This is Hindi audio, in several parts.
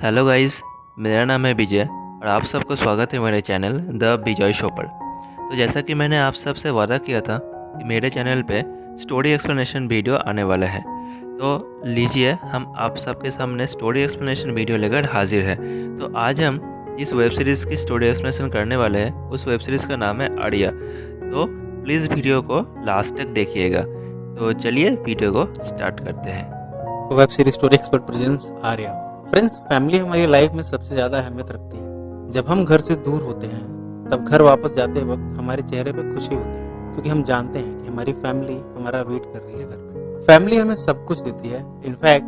हेलो गाइस, मेरा नाम है विजय और आप सबको स्वागत है मेरे चैनल द विजय शो पर। तो जैसा कि मैंने आप सब से वादा किया था कि मेरे चैनल पे स्टोरी एक्सप्लेनेशन वीडियो आने वाला है, तो लीजिए हम आप सबके सामने स्टोरी एक्सप्लेनेशन वीडियो लेकर हाजिर है। तो आज हम जिस वेब सीरीज़ की स्टोरी एक्सप्लेनेशन करने वाले हैं उस वेब सीरीज़ का नाम है आर्या। तो प्लीज़ वीडियो को लास्ट तक देखिएगा। तो चलिए वीडियो को स्टार्ट करते हैं। Web series story expert presence Arya. Friends, family हमारी लाइफ में सबसे ज्यादा अहमियत रखती है। जब हम घर से दूर होते हैं तब घर वापस जाते वक्त हमारे चेहरे पे खुशी होती है, क्योंकि हम जानते हैं कि हमारी फैमिली हमारा वेट कर रही है घर पे। फैमिली हमें सब कुछ देती है। इनफैक्ट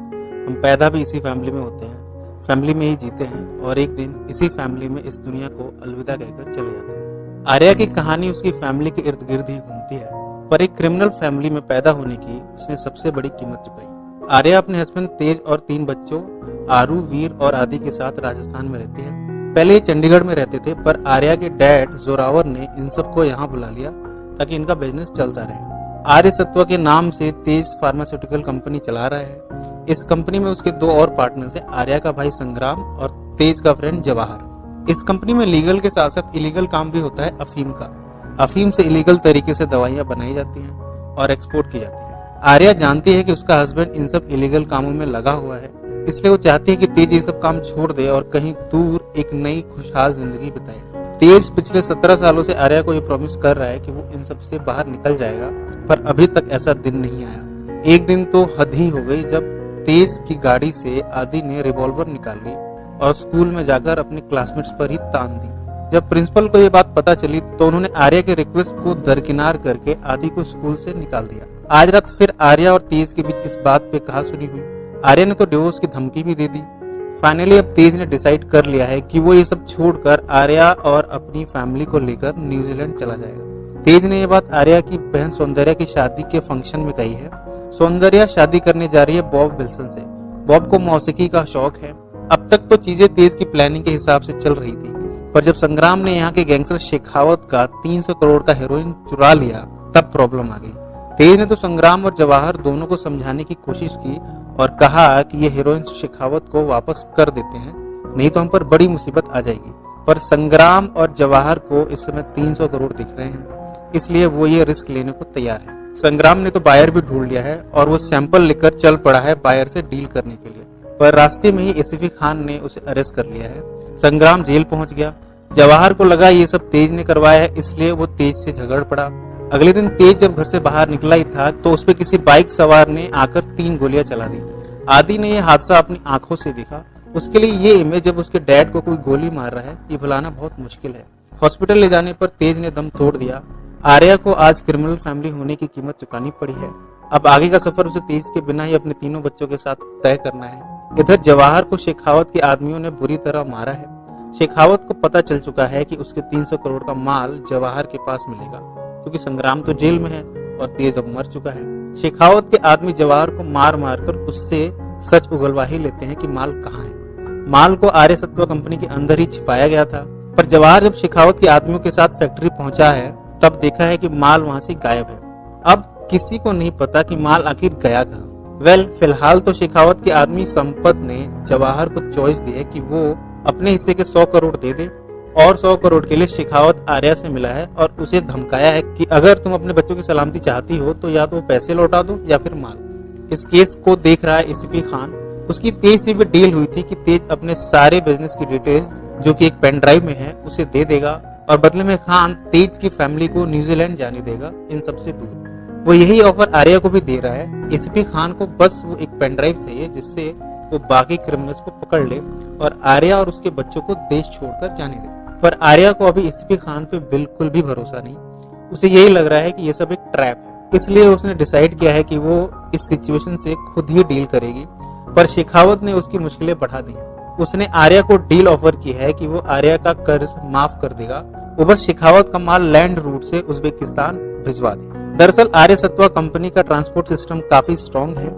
हम पैदा भी इसी फैमिली में होते हैं, फैमिली में ही जीते हैं और एक दिन इसी फैमिली में इस दुनिया को अलविदा कहकर चले जाते हैं। आर्या की कहानी उसकी फैमिली के इर्द गिर्द ही घूमती है, पर एक क्रिमिनल फैमिली में पैदा होने की उसने सबसे बड़ी कीमत चुकाई। आर्या अपने हस्बैंड तेज और 3 बच्चों आरू, वीर और आदि के साथ राजस्थान में रहती है। पहले ये चंडीगढ़ में रहते थे, पर आर्या के डैड जोरावर ने इन सबको यहाँ बुला लिया ताकि इनका बिजनेस चलता रहे। आर्य सत्वा के नाम से तेज फार्मास्यूटिकल कंपनी चला रहा है। इस कंपनी में उसके 2 और पार्टनर्स हैं, आर्या का भाई संग्राम और तेज का फ्रेंड जवाहर। इस कंपनी में लीगल के साथ साथ इलीगल काम भी होता है अफीम का। अफीम से इलीगल तरीके से दवाइयां बनाई जाती हैं और एक्सपोर्ट की जाती है। आर्या जानती है कि उसका हस्बैंड इन सब इलीगल कामों में लगा हुआ है, इसलिए वो चाहती है कि तेज ये सब काम छोड़ दे और कहीं दूर एक नई खुशहाल जिंदगी बिताए। तेज पिछले 17 सालों से आर्या को ये प्रॉमिस कर रहा है कि वो इन सब से बाहर निकल जाएगा, पर अभी तक ऐसा दिन नहीं आया। एक दिन तो हद ही हो गई जब तेज की गाड़ी से आदि ने रिवॉल्वर निकाल ली और स्कूल में जाकर अपने क्लासमेट्स पर ही तान दी। जब प्रिंसिपल को ये बात पता चली तो उन्होंने आर्या के रिक्वेस्ट को दरकिनार करके आदि को स्कूल से निकाल दिया। आज रात फिर आर्या और तेज के बीच इस बात पे कहा सुनी हुई। आर्या ने तो डिवोर्स की धमकी भी दे दी। फाइनली अब तेज ने डिसाइड कर लिया है कि वो ये सब छोड़कर आर्या और अपनी फैमिली को लेकर न्यूजीलैंड चला जाएगा। तेज ने ये बात आर्या की बहन सौंदर्या की शादी के फंक्शन में कही है। सौंदर्या शादी करने जा रही है बॉब विल्सन से। बॉब को मौसीकी का शौक है। अब तक तो चीजें तेज की प्लानिंग के हिसाब से चल रही थी, पर जब संग्राम ने यहाँ के गैंगस्टर शेखावत का 300 करोड़ का हेरोइन चुरा लिया तब प्रॉब्लम आ गई। तेज ने तो संग्राम और जवाहर दोनों को समझाने की कोशिश की और कहा कि ये हीरोइन शेखावत को वापस कर देते हैं, नहीं तो हम पर बड़ी मुसीबत आ जाएगी। पर संग्राम और जवाहर को इस समय 300 करोड़ दिख रहे हैं, इसलिए वो ये रिस्क लेने को तैयार है। संग्राम ने तो बायर भी ढूंढ लिया है और वो सैंपल लेकर चल पड़ा है बायर से डील करने के लिए, पर रास्ते में ही एसीपी खान ने उसे अरेस्ट कर लिया है। संग्राम जेल पहुंच गया। जवाहर को लगा ये सब तेज ने करवाया है, इसलिए वो तेज से झगड़ पड़ा। अगले दिन तेज जब घर से बाहर निकला ही था तो उस पे किसी बाइक सवार ने आकर 3 गोलियां चला दी। आदि ने यह हादसा अपनी आंखों से देखा। उसके लिए ये इमेज जब उसके डैड को कोई गोली मार रहा है ये भुलाना बहुत मुश्किल है। हॉस्पिटल ले जाने पर तेज ने दम तोड़ दिया। आर्या को आज क्रिमिनल फैमिली होने की कीमत चुकानी पड़ी है। अब आगे का सफर उसे तेज के बिना ही अपने 3 बच्चों के साथ तय करना है। इधर जवाहर को शेखावत के आदमियों ने बुरी तरह मारा है। शेखावत को पता चल चुका है कि उसके 300 करोड़ का माल जवाहर के पास मिलेगा, क्योंकि संग्राम तो जेल में है और तेज अब मर चुका है। शेखावत के आदमी जवाहर को मार मार कर उससे सच उगलवा ही लेते हैं कि माल कहाँ है। माल को आर्य सत्वा कंपनी के अंदर ही छिपाया गया था, पर जवाहर जब शेखावत के आदमियों के साथ फैक्ट्री पहुंचा है तब देखा है कि माल वहां से गायब है। अब किसी को नहीं पता कि माल आखिर गया कहाँ। फिलहाल तो शेखावत के आदमी संपत ने जवाहर को चॉइस दी है कि वो अपने हिस्से के 100 करोड़ दे दे, और 100 करोड़ के लिए शेखावत आर्या से मिला है और उसे धमकाया है कि अगर तुम अपने बच्चों की सलामती चाहती हो तो या तो पैसे लौटा दो या फिर माल। इस केस को देख रहा है एसीपी खान। उसकी तेज से भी डील हुई थी कि तेज अपने सारे बिजनेस की डिटेल्स जो कि एक पेन ड्राइव में है उसे दे देगा और बदले में खान तेज की फैमिली को न्यूजीलैंड जाने देगा, इन सबसे दूर। वो यही ऑफर आर्या को भी दे रहा है। एसीपी खान को बस वो एक पेन ड्राइव चाहिए जिससे वो बाकी क्रिमिनल्स को पकड़ ले और आर्या और उसके बच्चों को देश छोड़कर जाने दे। पर आर्या को अभी एसीपी खान पे बिल्कुल भी भरोसा नहीं। उसे यही लग रहा है कि ये सब एक ट्रैप है, इसलिए उसने डिसाइड किया है कि वो इस सिचुएशन से खुद ही डील करेगी। पर शेखावत ने उसकी मुश्किलें बढ़ा दी। उसने आर्या को डील ऑफर की है कि वो आर्या का कर्ज माफ कर देगा, वो बस शेखावत का माल लैंड रूट से उज्बेकिस्तान भिजवा दे। दरअसल आर्य सत्वा कंपनी का ट्रांसपोर्ट सिस्टम काफी स्ट्रॉन्ग है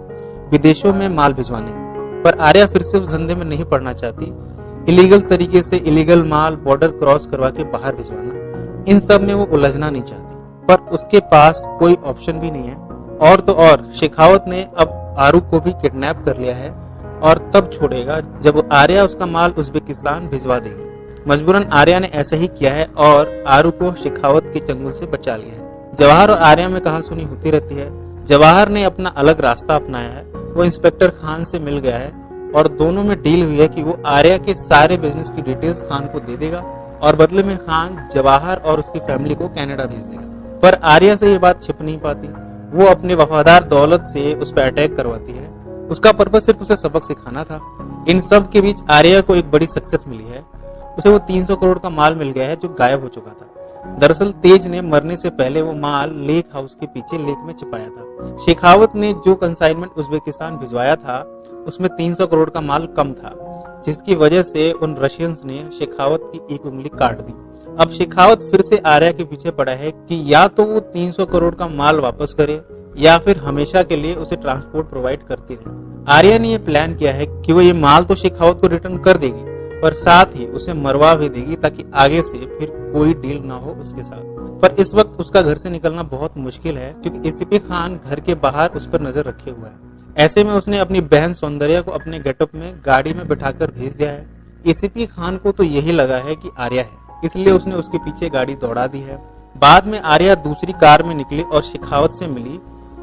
विदेशों में माल भिजवाने में, पर आर्या फिर से उस धंधे में नहीं पड़ना चाहती। इलीगल तरीके से इलीगल माल बॉर्डर क्रॉस करवा के बाहर भिजवाना, इन सब में वो उलझना नहीं चाहती, पर उसके पास कोई ऑप्शन भी नहीं है। और तो और शेखावत ने अब आरू को भी किडनैप कर लिया है और तब छोड़ेगा जब आर्या उसका माल उज्बेकिस्तान भिजवा देगी। मजबूरन आर्या ने ऐसा ही किया है और आरू को शेखावत के चंगुल से बचा लिया है। जवाहर और आर्या में कहासुनी होती रहती है। जवाहर ने अपना अलग रास्ता अपनाया है, वो इंस्पेक्टर खान से मिल गया है और दोनों में डील हुई है कि वो आर्या के सारे बिजनेस की डिटेल्स खान को दे देगा और बदले में खान जवाहर और उसकी फैमिली को कनाडा भेज देगा। पर आर्या से ये बात छिप नहीं पाती। वो अपने वफादार दौलत से उस पर अटैक करवाती है। उसका पर्पस सिर्फ उसे सबक सिखाना था। इन सब के बीच आर्या को एक बड़ी सक्सेस मिली है। उसे वो 300 करोड़ का माल मिल गया है जो गायब हो चुका था। दरअसल तेज ने मरने से पहले वो माल लेक हाउस के पीछे लेक में छिपाया था। शेखावत ने जो कंसाइनमेंट उज्बेकिस्तान भिजवाया था उसमें 300 करोड़ का माल कम था, जिसकी वजह से उन रशियंस ने शेखावत की एक उंगली काट दी। अब शेखावत फिर से आर्या के पीछे पड़ा है कि या तो वो 300 करोड़ का माल वापस करे या फिर हमेशा के लिए उसे ट्रांसपोर्ट प्रोवाइड करती रहे। आर्या ने ये प्लान किया है कि वो ये माल तो शेखावत को रिटर्न कर देगी पर साथ ही उसे मरवा भी देगी ताकि आगे से फिर कोई डील ना हो उसके साथ। पर इस वक्त उसका घर से निकलना बहुत मुश्किल है क्योंकि एसीपी खान घर के बाहर उस पर नजर रखे हुआ है। ऐसे में उसने अपनी बहन सौंदर्या को अपने गेटअप में गाड़ी में बिठाकर भेज दिया है। एसीपी खान को तो यही लगा है कि आर्या है, इसलिए उसने उसके पीछे गाड़ी दौड़ा दी है। बाद में आर्या दूसरी कार में निकली और शेखावत से मिली।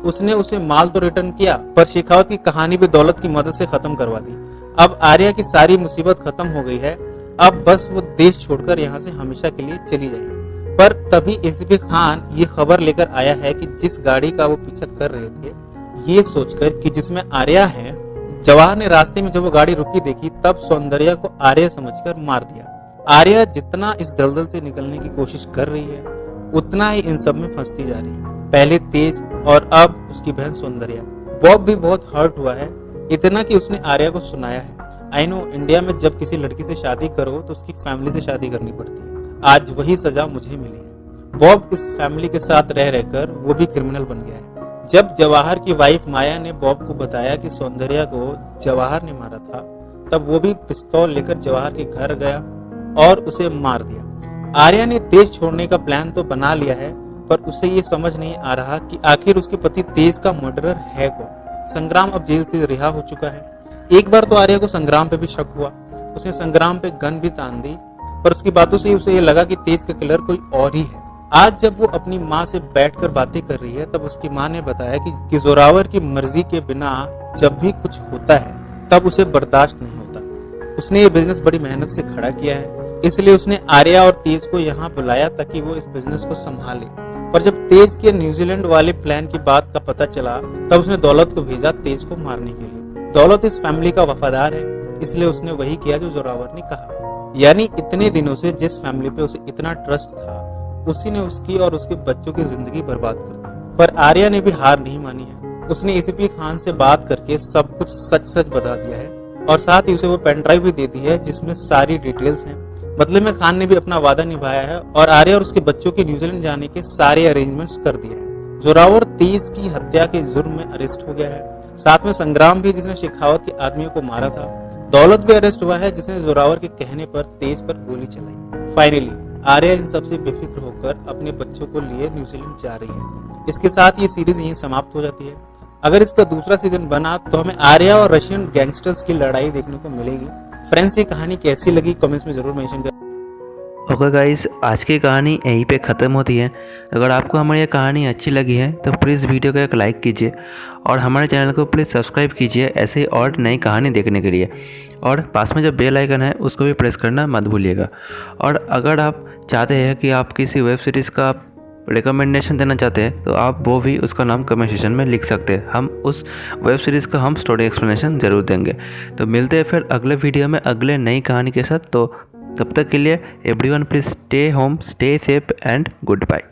उसने उसे माल तो रिटर्न किया पर शेखावत की कहानी भी दौलत की मदद से खत्म करवा दी। अब आर्या की सारी मुसीबत खत्म हो गई है। अब बस वो देश छोड़कर यहाँ से हमेशा के लिए चली जाएगी। पर तभी एसीपी खान ये खबर लेकर आया है कि जिस गाड़ी का वो पीछा कर रहे थे, ये सोचकर कि जिसमें आर्या है, जवाहर ने रास्ते में जब वो गाड़ी रुकी देखी तब सौंदर्या को आर्या समझकर मार दिया। आर्या जितना इस दलदल से निकलने की कोशिश कर रही है उतना ही इन सब में फंसती जा रही है। पहले तेज और अब उसकी बहन सौंदर्या। बॉब भी बहुत हर्ट हुआ है, इतना कि उसने आर्या को सुनाया है, आई नो इंडिया में जब किसी लड़की से शादी करो तो उसकी फैमिली से शादी करनी पड़ती है। आज वही सजा मुझे मिली है। बॉब इस फैमिली के साथ रह रहकर वो भी क्रिमिनल बन गया है। जब जवाहर की वाइफ माया ने बॉब को बताया कि सौंदर्या को जवाहर ने मारा था, तब वो भी पिस्तौल लेकर जवाहर के घर गया और उसे मार दिया। आर्या ने देश छोड़ने का प्लान तो बना लिया है पर उसे ये समझ नहीं आ रहा कि आखिर उसके पति तेज का मर्डरर है कौन। संग्राम अब जेल से रिहा हो चुका है। एक बार तो आर्या को संग्राम पे भी शक हुआ। उसने संग्राम पे गन भी तान दी पर उसकी बातों से उसे ये लगा कि तेज का किलर कोई और ही है। आज जब वो अपनी माँ से बैठकर बातें कर रही है तब उसकी माँ ने बताया कि जोरावर की मर्जी के बिना जब भी कुछ होता है तब उसे बर्दाश्त नहीं होता। उसने ये बिजनेस बड़ी मेहनत से खड़ा किया है, इसलिए उसने आर्या और तेज को यहाँ बुलाया ताकि वो इस बिजनेस को संभाले। पर जब तेज के न्यूजीलैंड वाले प्लान की बात का पता चला तब उसने दौलत को भेजा तेज को मारने के लिए। दौलत इस फैमिली का वफादार है, इसलिए उसने वही किया जो जोरावर ने कहा। यानी इतने दिनों से जिस फैमिली पे उसे इतना ट्रस्ट था उसी ने उसकी और उसके बच्चों की जिंदगी बर्बाद कर दी। पर आर्या ने भी हार नहीं मानी है। उसने एसीपी खान से बात करके सब कुछ सच सच बता दिया है और साथ ही उसे वो पेन ड्राइव भी दे दी है जिसमें सारी डिटेल्स हैं। बदले में खान ने भी अपना वादा निभाया है और आर्या और उसके बच्चों के न्यूजीलैंड जाने के सारे अरेंजमेंट्स कर दिए हैं। जोरावर तेज की हत्या के जुर्म में अरेस्ट हो गया है। साथ में संग्राम भी, जिसने शेखावत के आदमियों को मारा था। दौलत भी अरेस्ट हुआ है, जिसने जोरावर के कहने पर तेज पर गोली चलाई। फाइनली आर्या इन सबसे बेफिक्र होकर अपने बच्चों को लिए न्यूजीलैंड जा रही है। इसके साथ ये सीरीज यहीं समाप्त हो जाती है। अगर इसका दूसरा सीजन बना तो हमें आर्या और रशियन गैंगस्टर्स की लड़ाई देखने को मिलेगी। फ्रेंड्स, ये कहानी कैसी लगी कमेंट्स में जरूर मेंशन करें। ओके गाइस, आज की कहानी यहीं पे ख़त्म होती है। अगर आपको हमारी ये कहानी अच्छी लगी है तो प्लीज़ वीडियो को एक लाइक कीजिए और हमारे चैनल को प्लीज़ सब्सक्राइब कीजिए ऐसे ही और नई कहानी देखने के लिए। और पास में जो बेल आइकन है उसको भी प्रेस करना मत भूलिएगा। और अगर आप चाहते हैं कि आप किसी वेब सीरीज़ का रिकमेंडेशन देना चाहते हैं तो आप वो भी उसका नाम कमेंट सेक्शन में लिख सकते हैं। हम उस वेब सीरीज़ का हम स्टोरी एक्सप्लेनेशन ज़रूर देंगे। तो मिलते हैं फिर अगले वीडियो में अगले नई कहानी के साथ। तो तब तक के लिए everyone please stay home, stay safe and good bye.